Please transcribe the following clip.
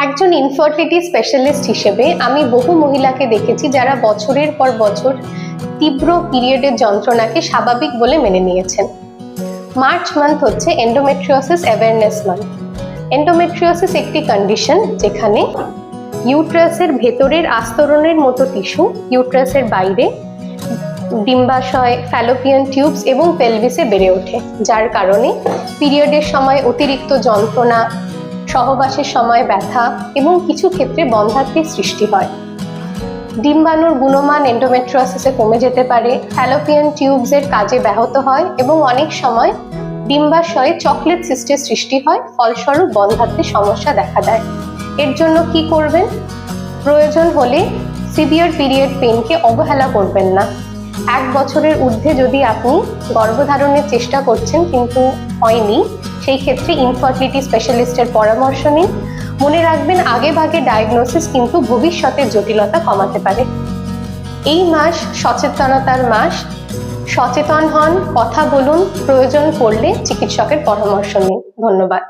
একজন infertility specialist হিসেবে আমি বহু মহিলাকে দেখেছি যারা বছরের পর বছর তীব্র পিরিয়ডের যন্ত্রণাকে স্বাভাবিক বলে মেনে নিয়েছেন। মার্চ মান্থ হচ্ছে এন্ডোমেট্রিওসিস অ্যাওয়ারনেস মান্থ। এন্ডোমেট্রিওসিস একটি কন্ডিশন যেখানে ইউট্রাসের ভেতরের আস্তরণের মতো টিস্যু ইউট্রাসের বাইরে ডিম্বাশয়, ফ্যালোপিয়ান টিউবস এবং পেলভিসে বেড়ে ওঠে, যার কারণে পিরিয়ডের সময় অতিরিক্ত যন্ত্রণা, সহবাসের সময় ব্যথা এবং কিছু ক্ষেত্রে বন্ধ্যাত্বের সৃষ্টি হয়। ডিম্বাণুর গুণমান এন্ডোমেট্রিওসিসে কমে যেতে পারে, ফ্যালোপিয়ান টিউবসের কাজে ব্যাহত হয় এবং অনেক সময় ডিম্বাশয়ে চকলেট সিস্টের সৃষ্টি হয়, ফলস্বরূপ বন্ধ্যাত্বের সমস্যা দেখা দেয়। এর জন্য কি করবেন? প্রয়োজন হলে সিভিয়ার পিরিয়ড পেইনকে অবহেলা করবেন না। 1 বছরের ঊর্ধ্বে যদি আপনি গর্ভধারণের চেষ্টা করছেন কিন্তু হয়নি, সেই ক্ষেত্রে ইনফার্টিলিটি স্পেশালিস্টের পরামর্শ নিন। মনে রাখবেন, আগে ভাগে ডায়াগনোসিস কিন্তু ভবিষ্যতের জটিলতা কমাতে পারে। এই মাস সচেতনতার মাস। সচেতন হন, কথা বলুন, প্রয়োজন পড়লে চিকিৎসকের পরামর্শ নিন। ধন্যবাদ।